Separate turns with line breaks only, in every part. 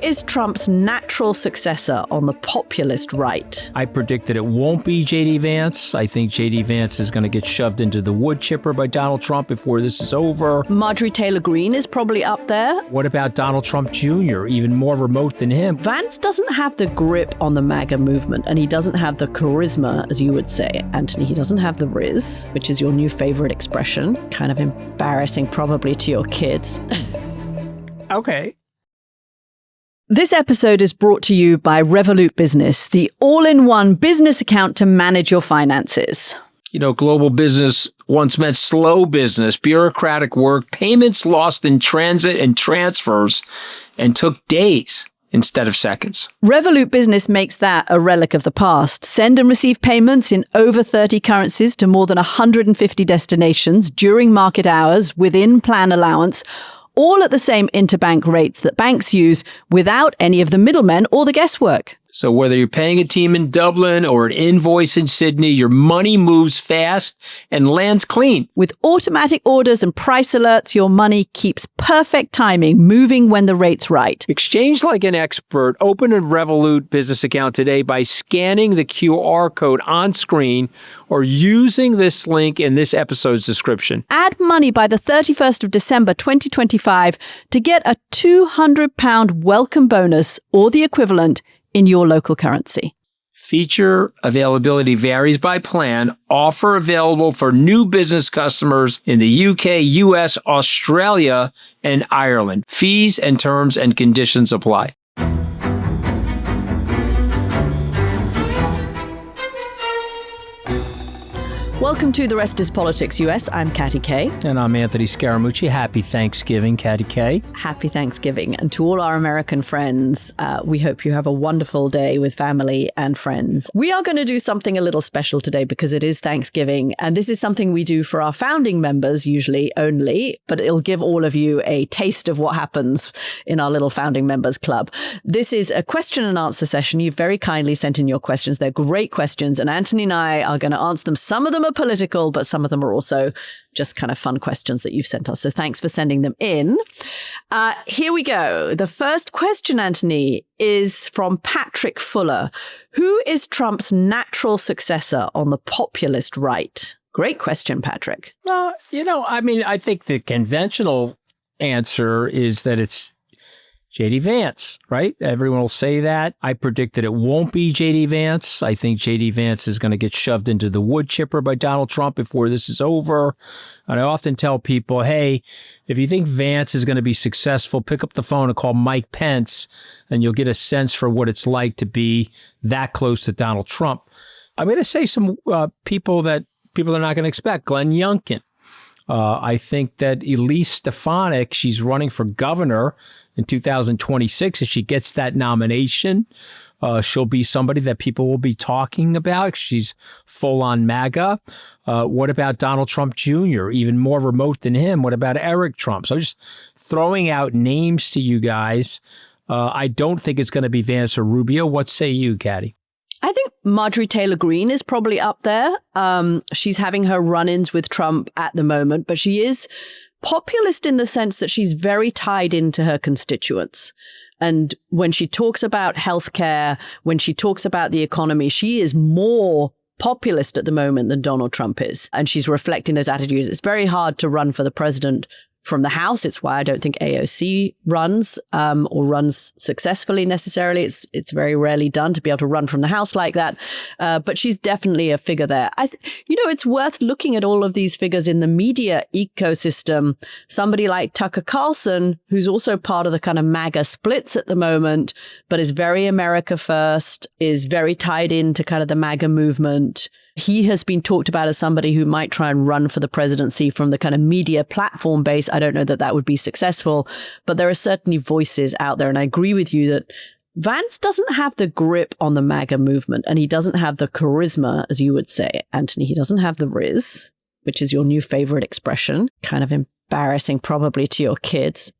is Trump's natural successor on the populist right?
I predict that it won't be JD Vance. I think JD Vance is going to get shoved into the wood chipper by Donald Trump before this is over.
Marjorie Taylor Greene is probably up there.
What about Donald Trump Jr., even more remote than him?
Vance doesn't have the grip on the MAGA movement, and he doesn't have the charisma, as you would say, Anthony. He doesn't have the riz, which is your new favorite expression. Kind of embarrassing probably to your kids.
Okay.
This episode is brought to you by Revolut Business, the all-in-one business account to manage your finances.
You know, global business once meant slow business, bureaucratic work, payments lost in transit and transfers, and took days instead of seconds.
Revolut Business makes that a relic of the past. Send and receive payments in over 30 currencies to more than 150 destinations during market hours within plan allowance, all at the same interbank rates that banks use without any of the middlemen or the guesswork.
So whether you're paying a team in Dublin or an invoice in Sydney, your money moves fast and lands clean.
With automatic orders and price alerts, your money keeps perfect timing, moving when the rate's right.
Exchange like an expert. Open a Revolut business account today by scanning the QR code on screen or using this link in this episode's description.
Add money by the 31st of December 2025 to get a £200 welcome bonus or the equivalent in your local currency.
Feature availability varies by plan. Offer available for new business customers in the UK, US, Australia, and Ireland. Fees and terms and conditions apply.
Welcome to The Rest is Politics US. I'm Katty K.
And I'm Anthony Scaramucci. Happy Thanksgiving, Katty K.
Happy Thanksgiving. And to all our American friends, we hope you have a wonderful day with family and friends. We are going to do something a little special today because it is Thanksgiving. And this is something we do for our founding members usually only, but it'll give all of you a taste of what happens in our little founding members club. This is a question and answer session. You've very kindly sent in your questions. They're great questions. And Anthony and I are going to answer them. Some of them are political, but some of them are also just kind of fun questions that you've sent us. So thanks for sending them in. Here we go. The first question, Anthony, is from Patrick Fuller. Who is Trump's natural successor on the populist right? Great question, Patrick.
I think the conventional answer is that it's JD Vance, right? Everyone will say that. I predict that it won't be JD Vance. I think JD Vance is going to get shoved into the wood chipper by Donald Trump before this is over. And I often tell people, hey, if you think Vance is going to be successful, pick up the phone and call Mike Pence, and you'll get a sense for what it's like to be that close to Donald Trump. I'm going to say some people that people are not going to expect. Glenn Youngkin. I think that Elise Stefanik, she's running for governor in 2026. If she gets that nomination, she'll be somebody that people will be talking about. She's full on MAGA. What about Donald Trump Jr., even more remote than him? What about Eric Trump? So I'm just throwing out names to you guys. I don't think it's going to be Vance or Rubio. What say you, Katty?
I think Marjorie Taylor Greene is probably up there. She's having her run-ins with Trump at the moment, but she is populist in the sense that she's very tied into her constituents. And when she talks about healthcare, when she talks about the economy, she is more populist at the moment than Donald Trump is. And she's reflecting those attitudes. It's very hard to run for the president from the House. It's why I don't think AOC runs or runs successfully necessarily. It's very rarely done to be able to run from the House like that. But she's definitely a figure there. It's worth looking at all of these figures in the media ecosystem. Somebody like Tucker Carlson, who's also part of the kind of MAGA splits at the moment, but is very America first, is very tied into kind of the MAGA movement. He has been talked about as somebody who might try and run for the presidency from the kind of media platform base. I don't know that that would be successful, but there are certainly voices out there. And I agree with you that Vance doesn't have the grip on the MAGA movement, and he doesn't have the charisma, as you would say, Anthony. He doesn't have the riz, which is your new favorite expression. Kind of embarrassing probably to your kids.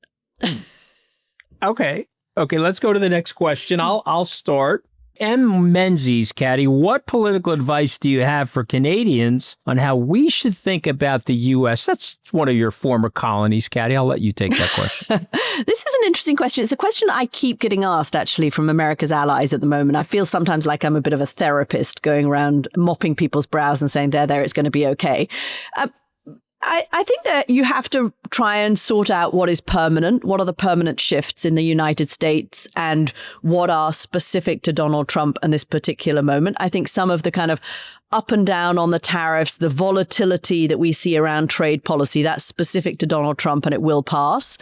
Okay, let's go to the next question. I'll start. M. Menzies, Katty, what political advice do you have for Canadians on how we should think about the U.S.? That's one of your former colonies, Katty. I'll let you take that question.
This is an interesting question. It's a question I keep getting asked, actually, from America's allies at the moment. I feel sometimes like I'm a bit of a therapist going around mopping people's brows and saying, there, it's going to be okay. I think that you have to try and sort out what is permanent, what are the permanent shifts in the United States, and what are specific to Donald Trump and this particular moment. I think some of the kind of up and down on the tariffs, the volatility that we see around trade policy, that's specific to Donald Trump and it will pass.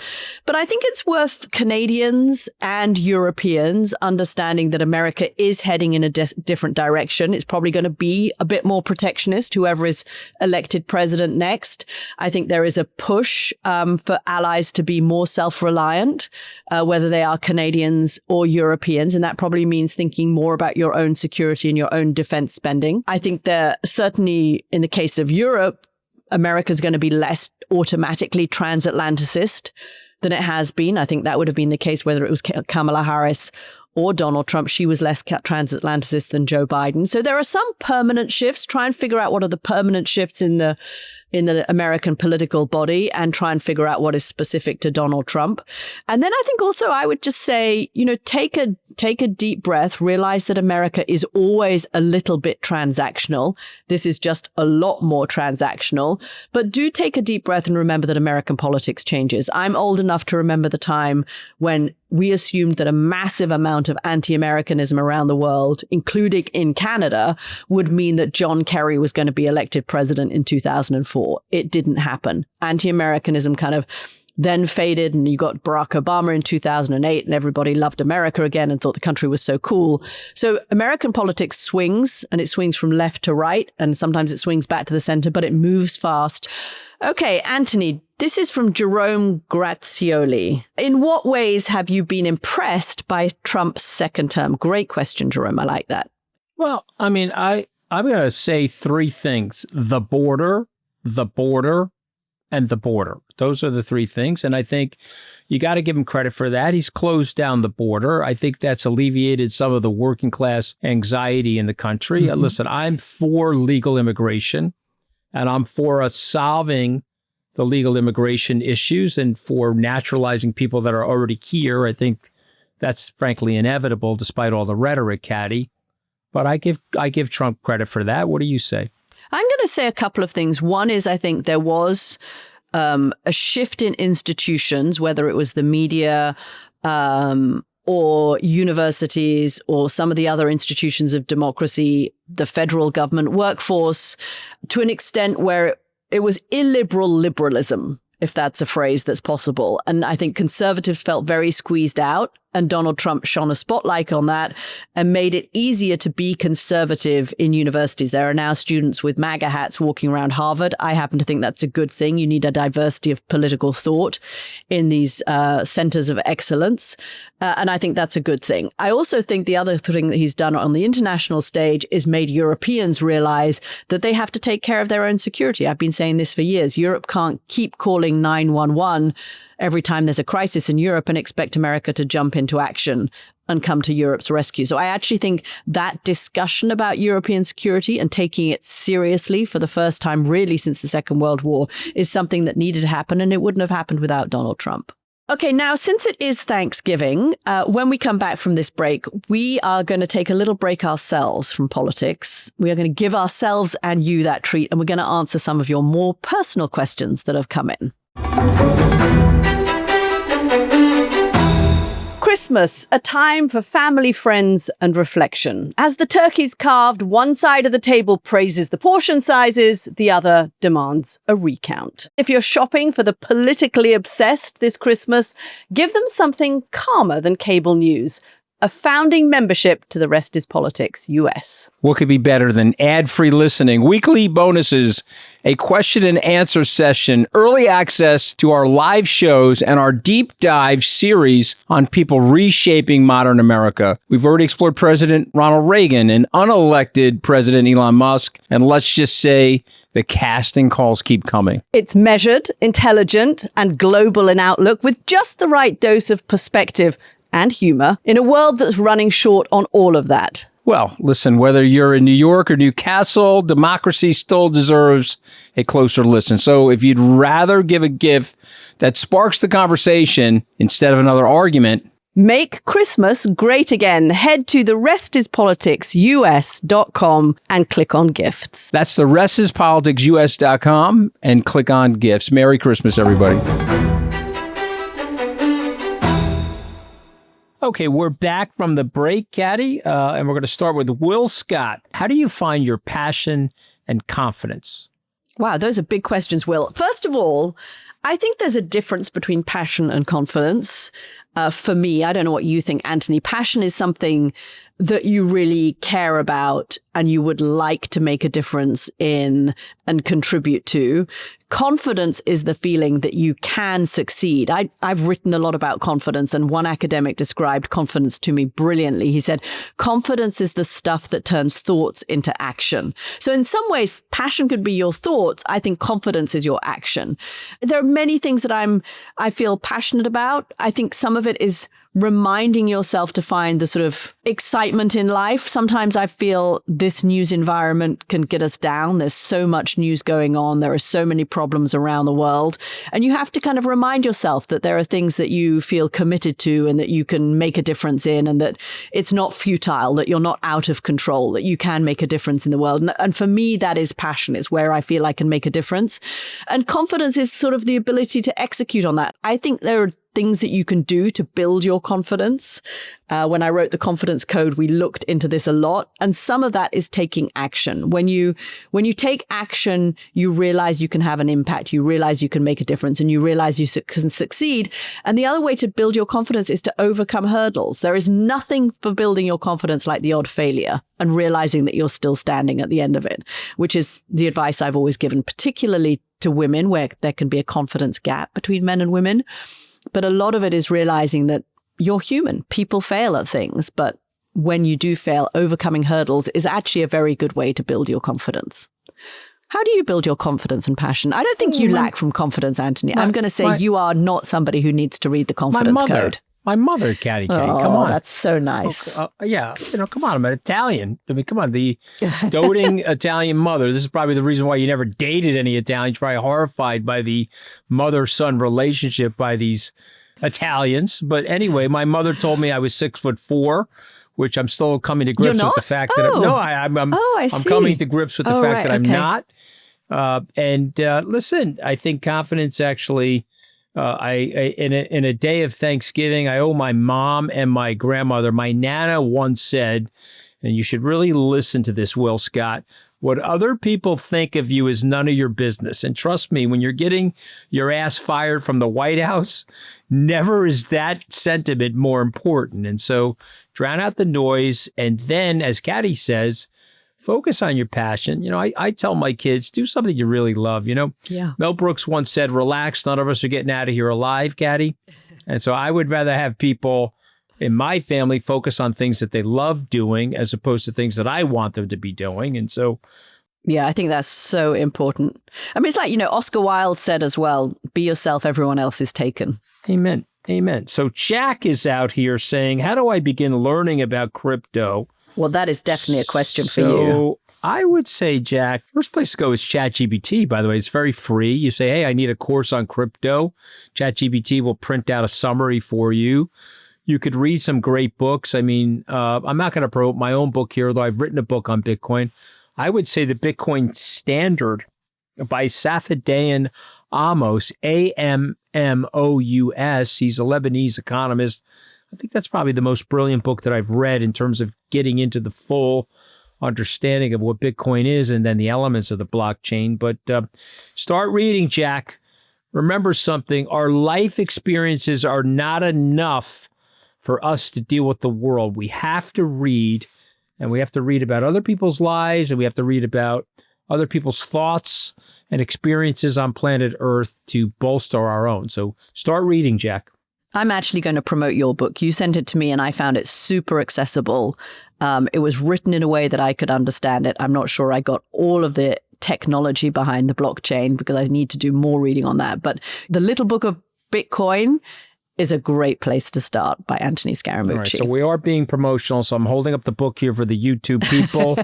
But I think it's worth Canadians and Europeans understanding that America is heading in a different direction. It's probably going to be a bit more protectionist, whoever is elected president next. I think there is a push for allies to be more self-reliant, whether they are Canadians or Europeans. And that probably means thinking more about your own security and your own defense spending. I think that certainly in the case of Europe, America is going to be less automatically transatlanticist than it has been. I think that would have been the case whether it was Kamala Harris or Donald Trump. She was less transatlanticist than Joe Biden. So there are some permanent shifts. Try and figure out what are the permanent shifts in the American political body and try and figure out what is specific to Donald Trump. And then I think also I would just say, take a deep breath, realize that America is always a little bit transactional. This is just a lot more transactional, but do take a deep breath and remember that American politics changes. I'm old enough to remember the time when we assumed that a massive amount of anti-Americanism around the world, including in Canada, would mean that John Kerry was going to be elected president in 2004. It didn't happen. Anti-Americanism kind of then faded, and you got Barack Obama in 2008, and everybody loved America again and thought the country was so cool. So American politics swings, and it swings from left to right, and sometimes it swings back to the center, but it moves fast. Okay, Anthony, this is from Jerome Grazioli. In what ways have you been impressed by Trump's second term? Great question, Jerome. I like that.
Well, I mean, I'm going to say three things: the border, and the border. Those are the three things. And I think you got to give him credit for that. He's closed down the border. I think that's alleviated some of the working class anxiety in the country. Mm-hmm. Listen, I'm for legal immigration, and I'm for us solving the legal immigration issues and for naturalizing people that are already here. I think that's frankly inevitable despite all the rhetoric, Katty. But I give Trump credit for that. What do you say?
I'm going to say a couple of things. One is I think there was a shift in institutions, whether it was the media or universities or some of the other institutions of democracy, the federal government workforce, to an extent where it was illiberal liberalism, if that's a phrase that's possible. And I think conservatives felt very squeezed out. And Donald Trump shone a spotlight on that and made it easier to be conservative in universities. There are now students with MAGA hats walking around Harvard. I happen to think that's a good thing. You need a diversity of political thought in these centers of excellence. And I think that's a good thing. I also think the other thing that he's done on the international stage is made Europeans realize that they have to take care of their own security. I've been saying this for years. Europe can't keep calling 911 every time there's a crisis in Europe and expect America to jump into action and come to Europe's rescue. So I actually think that discussion about European security and taking it seriously for the first time really since the Second World War is something that needed to happen, and it wouldn't have happened without Donald Trump. Okay, now, since it is Thanksgiving, when we come back from this break, we are going to take a little break ourselves from politics. We are going to give ourselves and you that treat, and we're going to answer some of your more personal questions that have come in. Christmas, a time for family, friends, and reflection. As the turkey's carved, one side of the table praises the portion sizes, the other demands a recount. If you're shopping for the politically obsessed this Christmas, give them something calmer than cable news. A founding membership to The Rest is Politics US.
What could be better than ad-free listening, weekly bonuses, a question and answer session, early access to our live shows, and our deep dive series on people reshaping modern America? We've already explored President Ronald Reagan and unelected President Elon Musk, and let's just say the casting calls keep coming.
It's measured, intelligent, and global in outlook with just the right dose of perspective and humor in a world that's running short on all of that?
Well, listen, whether you're in New York or Newcastle, democracy still deserves a closer listen. So if you'd rather give a gift that sparks the conversation instead of another argument,
make Christmas great again. Head to therestispoliticsus.com and click on gifts.
That's therestispoliticsus.com and click on gifts. Merry Christmas, everybody. Okay, we're back from the break, Katty, and we're going to start with Will Scott. How do you find your passion and confidence?
Wow, those are big questions, Will. First of all, I think there's a difference between passion and confidence. For me, I don't know what you think, Anthony. Passion is something that you really care about and you would like to make a difference in and contribute to. Confidence is the feeling that you can succeed. I've written a lot about confidence, and one academic described confidence to me brilliantly. He said, confidence is the stuff that turns thoughts into action. So in some ways, passion could be your thoughts. I think confidence is your action. There are many things that I feel passionate about. I think some of it is reminding yourself to find the sort of excitement in life. Sometimes I feel this news environment can get us down. There's so much news going on. There are so many problems around the world. And you have to kind of remind yourself that there are things that you feel committed to and that you can make a difference in, and that it's not futile, that you're not out of control, that you can make a difference in the world. And for me, that is passion. It's where I feel I can make a difference. And confidence is sort of the ability to execute on that. I think there are things that you can do to build your confidence. When I wrote the confidence code, we looked into this a lot. And some of that is taking action. When you take action, you realize you can have an impact. You realize you can make a difference, and you realize you can succeed. And the other way to build your confidence is to overcome hurdles. There is nothing for building your confidence like the odd failure and realizing that you're still standing at the end of it, which is the advice I've always given, particularly to women, where there can be a confidence gap between men and women. But a lot of it is realizing that you're human. People fail at things, but when you do fail, overcoming hurdles is actually a very good way to build your confidence. How do you build your confidence and passion? I don't think you lack from confidence, Anthony. I'm going to say you are not somebody who needs to read the confidence code.
My mother, Katty, come on.
That's so nice.
Yeah, come on, I'm an Italian. I mean, come on, the doting Italian mother. This is probably the reason why you never dated any Italians. Probably horrified by the mother-son relationship by these Italians. But anyway, my mother told me I was 6'4", which I'm still coming to grips with the fact that I'm coming to grips with the fact that I'm not. Listen, I think confidence actually. In a day of Thanksgiving, I owe my mom and my grandmother. My Nana once said, and you should really listen to this, Will Scott, what other people think of you is none of your business. And trust me, when you're getting your ass fired from the White House, never is that sentiment more important. And so drown out the noise. And then, as Katty says, focus on your passion. I tell my kids, do something you really love. Mel Brooks once said, relax. None of us are getting out of here alive, Katty. And so I would rather have people in my family focus on things that they love doing as opposed to things that I want them to be doing. And so.
Yeah, I think that's so important. I mean, it's like, Oscar Wilde said as well, be yourself, everyone else is taken.
Amen. Amen. So Jack is out here saying, how do I begin learning about crypto?
Well, that is definitely a question for you.
So I would say, Jack, first place to go is ChatGPT, by the way. It's very free. You say, hey, I need a course on crypto. ChatGPT will print out a summary for you. You could read some great books. I mean, I'm not going to promote my own book here, though I've written a book on Bitcoin. I would say the Bitcoin Standard by Safieddine Ammous, Ammous. He's a Lebanese economist. I think that's probably the most brilliant book that I've read in terms of getting into the full understanding of what Bitcoin is and then the elements of the blockchain. But start reading, Jack. Remember something. Our life experiences are not enough for us to deal with the world. We have to read, and we have to read about other people's lives, and we have to read about other people's thoughts and experiences on planet Earth to bolster our own. So start reading, Jack.
I'm actually going to promote your book. You sent it to me and I found it super accessible. It was written in a way that I could understand it. I'm not sure I got all of the technology behind the blockchain because I need to do more reading on that. But the little book of Bitcoin is a great place to start by Anthony Scaramucci.
All right, so we are being promotional, so I'm holding up the book here for the YouTube people.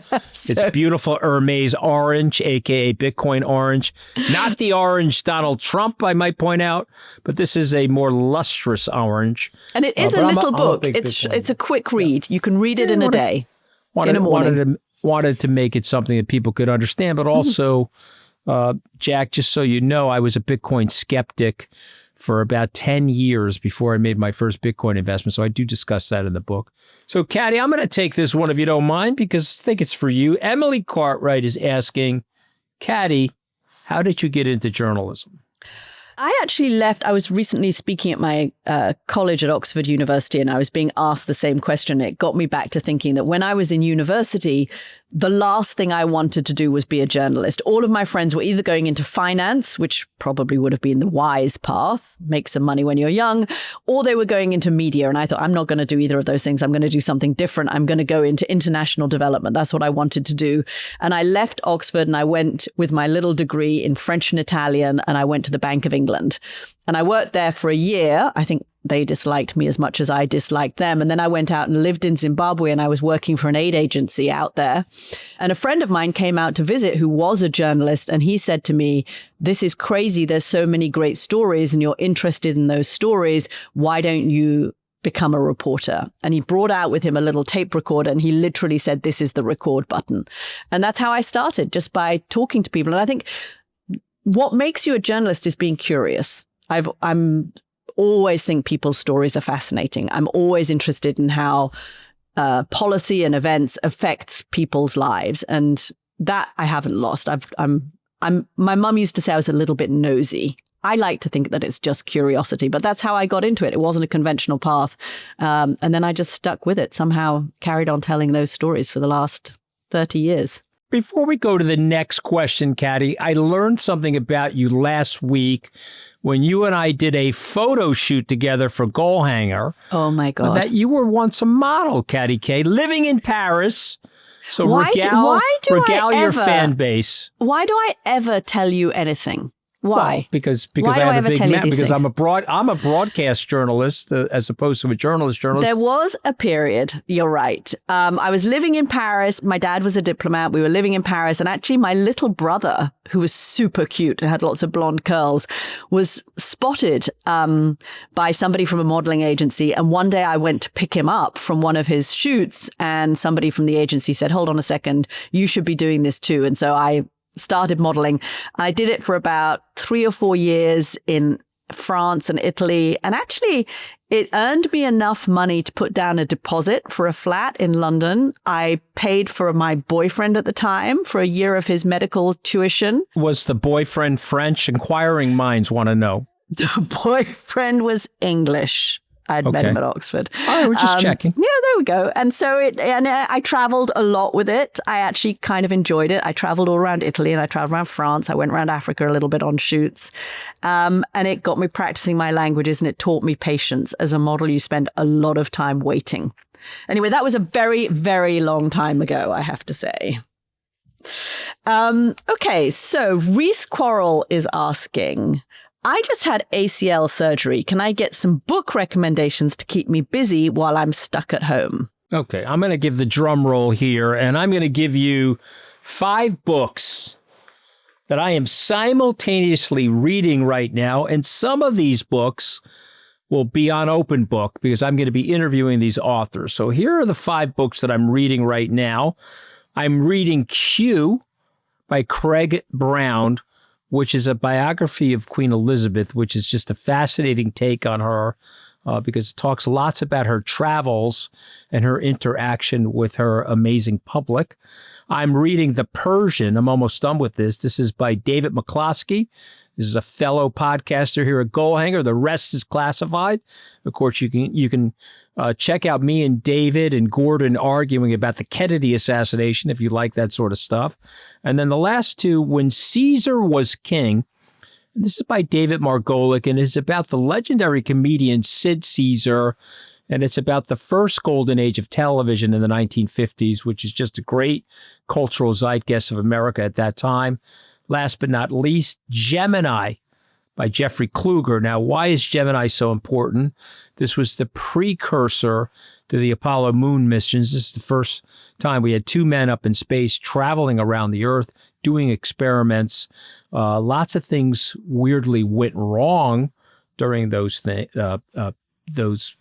It's beautiful Hermes orange, a.k.a. Bitcoin orange. Not the orange Donald Trump, I might point out, but this is a more lustrous orange.
And it is a little book. It's a quick read. You can read it in a day, in a morning.
Wanted to make it something that people could understand, but also, Jack, just so you know, I was a Bitcoin skeptic for about 10 years before I made my first Bitcoin investment. So I do discuss that in the book. So, Katty, I'm going to take this one if you don't mind, because I think it's for you. Emily Cartwright is asking, Katty, how did you get into journalism?
I actually left. I was recently speaking at my college at Oxford University, and I was being asked the same question. It got me back to thinking that when I was in university, the last thing I wanted to do was be a journalist. All of my friends were either going into finance, which probably would have been the wise path, make some money when you're young, or they were going into media. And I thought, I'm not going to do either of those things. I'm going to do something different. I'm going to go into international development. That's what I wanted to do. And I left Oxford and I went with my little degree in French and Italian, and I went to the Bank of England. And I worked there for a year. I think they disliked me as much as I disliked them. And then I went out and lived in Zimbabwe, and I was working for an aid agency out there. And a friend of mine came out to visit who was a journalist. And he said to me, this is crazy. There's so many great stories and you're interested in those stories. Why don't you become a reporter? And he brought out with him a little tape recorder, and he literally said, this is the record button. And that's how I started, just by talking to people. And I think what makes you a journalist is being curious. I'm always think people's stories are fascinating. I'm always interested in how policy and events affects people's lives, and that I haven't lost. My mum used to say I was a little bit nosy. I like to think that it's just curiosity, but that's how I got into it. It wasn't a conventional path, and then I just stuck with it. Somehow carried on telling those stories for the last 30 years.
Before we go to the next question, Katty, I learned something about you last week when you and I did a photo shoot together for Goal Hanger.
Oh, my God.
That you were once a model, Katty K, living in Paris. So
regale
your fan base.
Why do I ever tell you anything? Why?
Well, because
Why
I have a big mouth. Because
things?
I'm a broadcast journalist as opposed to a journalist.
There was a period. You're right. I was living in Paris. My dad was a diplomat. We were living in Paris, and actually, my little brother, who was super cute and had lots of blonde curls, was spotted by somebody from a modeling agency. And one day, I went to pick him up from one of his shoots, and somebody from the agency said, "Hold on a second, you should be doing this too." And so I started modeling. I did it for about 3 or 4 years in France and Italy. And actually, it earned me enough money to put down a deposit for a flat in London. I paid for my boyfriend at the time for a year of his medical tuition.
Was the boyfriend French? Inquiring minds want to know.
The boyfriend was English. I'd met him at Oxford.
All right, we're just checking.
Yeah, there we go. And so I traveled a lot with it. I actually kind of enjoyed it. I traveled all around Italy and I traveled around France. I went around Africa a little bit on shoots. And it got me practicing my languages, and it taught me patience. As a model, you spend a lot of time waiting. Anyway, that was a very, very long time ago, I have to say. Okay, so Reese Quarrel is asking, I just had ACL surgery. Can I get some book recommendations to keep me busy while I'm stuck at home?
Okay, I'm going to give the drum roll here, and I'm going to give you 5 books that I am simultaneously reading right now. And some of these books will be on Open Book because I'm going to be interviewing these authors. So here are the 5 books that I'm reading right now. I'm reading Q by Craig Brown, which is a biography of Queen Elizabeth, which is just a fascinating take on her because it talks lots about her travels and her interaction with her amazing public. I'm reading The Persian. I'm almost done with this. This is by David McCloskey. This is a fellow podcaster here at Goal Hanger. The rest is classified. Of course, you can check out me and David and Gordon arguing about the Kennedy assassination if you like that sort of stuff. And then the last 2, When Caesar Was King. This is by David Margolick, and it's about the legendary comedian Sid Caesar. And it's about the first golden age of television in the 1950s, which is just a great cultural zeitgeist of America at that time. Last but not least, Gemini by Jeffrey Kluger. Now, why is Gemini so important? This was the precursor to the Apollo moon missions. This is the first time we had 2 men up in space traveling around the Earth, doing experiments. Lots of things weirdly went wrong during those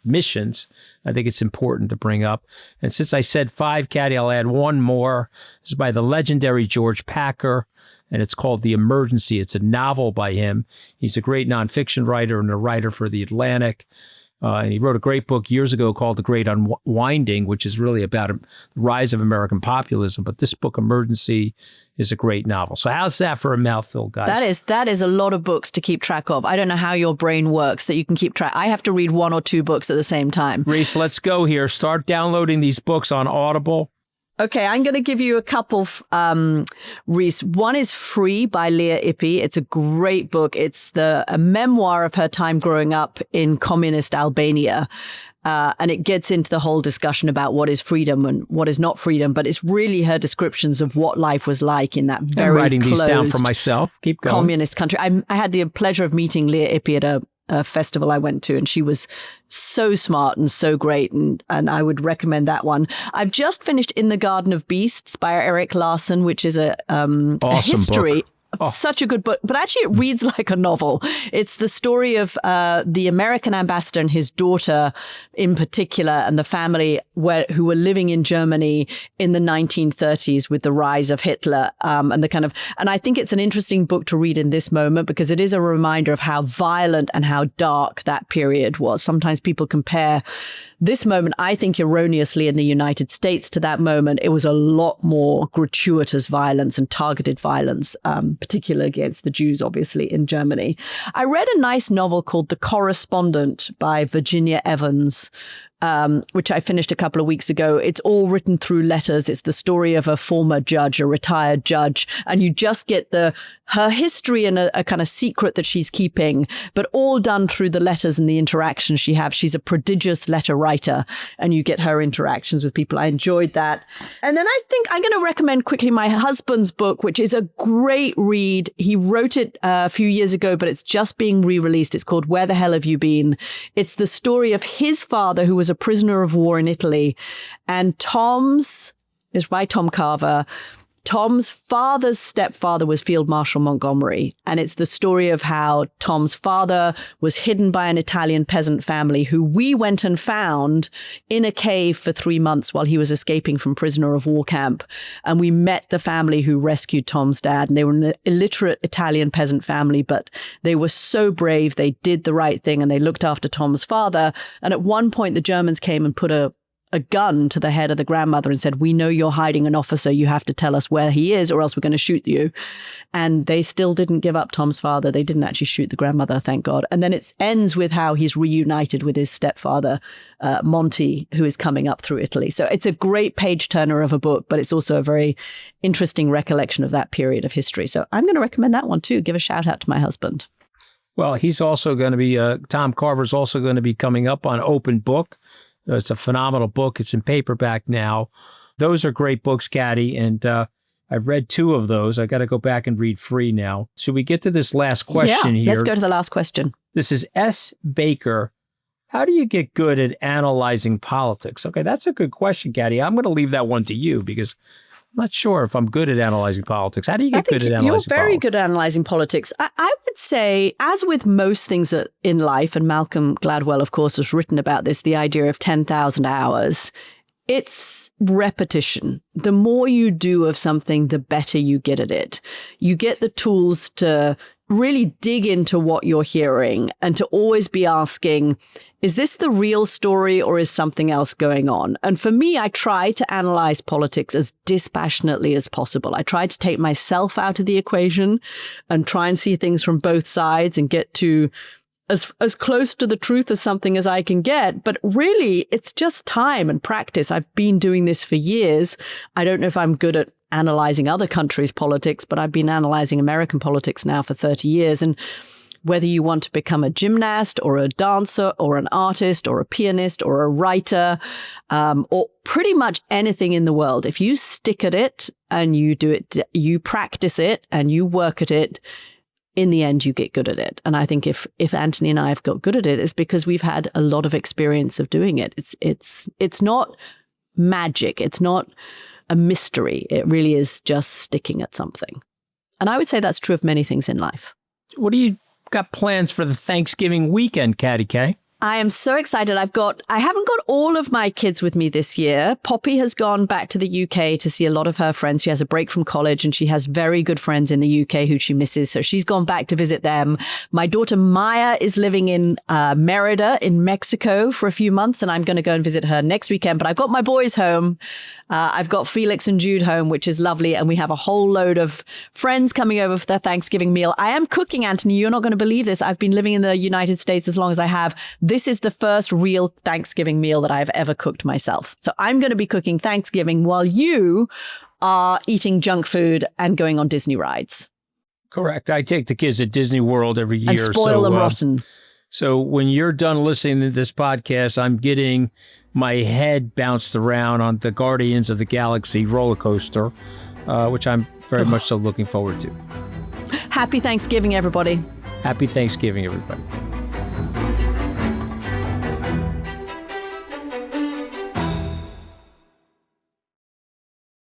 missions. I think it's important to bring up. And since I said 5, Katty, I'll add one more. This is by the legendary George Packer, and it's called The Emergency. It's a novel by him. He's a great nonfiction writer and a writer for The Atlantic. And he wrote a great book years ago called The Great Unwinding, which is really about the rise of American populism. But this book, Emergency, is a great novel. So how's that for a mouthful, guys?
That is a lot of books to keep track of. I don't know how your brain works that you can keep track. I have to read 1 or 2 books at the same time.
Reese, let's go here. Start downloading these books on Audible.
Okay, I'm going to give you a couple, Reese. One is Free by Leah Ippy. It's a great book. It's a memoir of her time growing up in communist Albania. And it gets into the whole discussion about what is freedom and what is not freedom. But it's really her descriptions of what life was like in that very
I'm writing
closed
these down for myself. Keep going.
Communist country. I had the pleasure of meeting Leah Ippy at a festival I went to, and she was so smart and so great, and I would recommend that one. I've just finished In the Garden of Beasts by Eric Larson, which is a history.
Book.
Such a good book, but actually it reads like a novel. It's the story of the American ambassador and his daughter in particular, and the family who were living in Germany in the 1930s with the rise of Hitler, and I think it's an interesting book to read in this moment because it is a reminder of how violent and how dark that period was. Sometimes people compare this moment, I think erroneously, in the United States to that moment. It was a lot more gratuitous violence and targeted violence, particularly against the Jews, obviously, in Germany. I read a nice novel called The Correspondent by Virginia Evans, which I finished a couple of weeks ago. It's all written through letters. It's the story of a former judge, a retired judge, and you just get her history and a kind of secret that she's keeping, but all done through the letters and the interactions she has. She's a prodigious letter writer, and you get her interactions with people. I enjoyed that. And then I think I'm going to recommend quickly my husband's book, which is a great read. He wrote it a few years ago, but it's just being re-released. It's called Where the Hell Have You Been? It's the story of his father, who was a prisoner of war in Italy, and is by Tom Carver. Tom's father's stepfather was Field Marshal Montgomery, and it's the story of how Tom's father was hidden by an Italian peasant family who we went and found in a cave for 3 months while he was escaping from prisoner of war camp. And we met the family who rescued Tom's dad, and they were an illiterate Italian peasant family, but they were so brave. They did the right thing, and they looked after Tom's father. And at one point, the Germans came and put a gun to the head of the grandmother and said, "We know you're hiding an officer. You have to tell us where he is or else we're going to shoot you." And they still didn't give up Tom's father. They didn't actually shoot the grandmother, thank God. And then it ends with how he's reunited with his stepfather, Monty, who is coming up through Italy. So it's a great page turner of a book, but it's also a very interesting recollection of that period of history. So I'm going to recommend that one too. Give a shout out to my husband.
Well, he's also going to be, Tom Carver's also going to be coming up on Open Book. It's a phenomenal book. It's in paperback now. Those are great books, Katty, and I've read 2 of those. I got to go back and read Free now. Should we get to this last question here?
Let's go to the last question.
This is S. Baker. How do you get good at analyzing politics? Okay, that's a good question, Katty. I'm going to leave that one to you because I'm not sure if I'm good at analyzing politics. How do you get good at analyzing politics?
You're very good at analyzing politics. I would say, as with most things in life, and Malcolm Gladwell, of course, has written about this, the idea of 10,000 hours, it's repetition. The more you do of something, the better you get at it. You get the tools to really dig into what you're hearing and to always be asking, is this the real story or is something else going on? And for me, I try to analyze politics as dispassionately as possible. I try to take myself out of the equation and try and see things from both sides and get to as close to the truth as something as I can get. But really, it's just time and practice. I've been doing this for years. I don't know if I'm good at analyzing other countries' politics, but I've been analyzing American politics now for 30 years. And whether you want to become a gymnast or a dancer or an artist or a pianist or a writer, or pretty much anything in the world, if you stick at it and you do it, you practice it and you work at it, in the end, you get good at it. And I think if Anthony and I have got good at it, it's because we've had a lot of experience of doing it. It's not magic. It's not a mystery. It really is just sticking at something. And I would say that's true of many things in life.
What do you got plans for the Thanksgiving weekend, Katty K?
I am so excited. I haven't got all of my kids with me this year. Poppy has gone back to the UK to see a lot of her friends. She has a break from college and she has very good friends in the UK who she misses. So she's gone back to visit them. My daughter Maya is living in Merida in Mexico for a few months, and I'm going to go and visit her next weekend. But I've got my boys home. I've got Felix and Jude home, which is lovely. And we have a whole load of friends coming over for their Thanksgiving meal. I am cooking, Anthony. You're not going to believe this. I've been living in the United States as long as I have. This is the first real Thanksgiving meal that I've ever cooked myself. So I'm going to be cooking Thanksgiving while you are eating junk food and going on Disney rides.
Correct. I take the kids at Disney World every year.
And spoil them rotten.
So when you're done listening to this podcast, I'm getting my head bounced around on the Guardians of the Galaxy roller coaster, which I'm very much so looking forward to.
Happy Thanksgiving, everybody.
Happy Thanksgiving, everybody.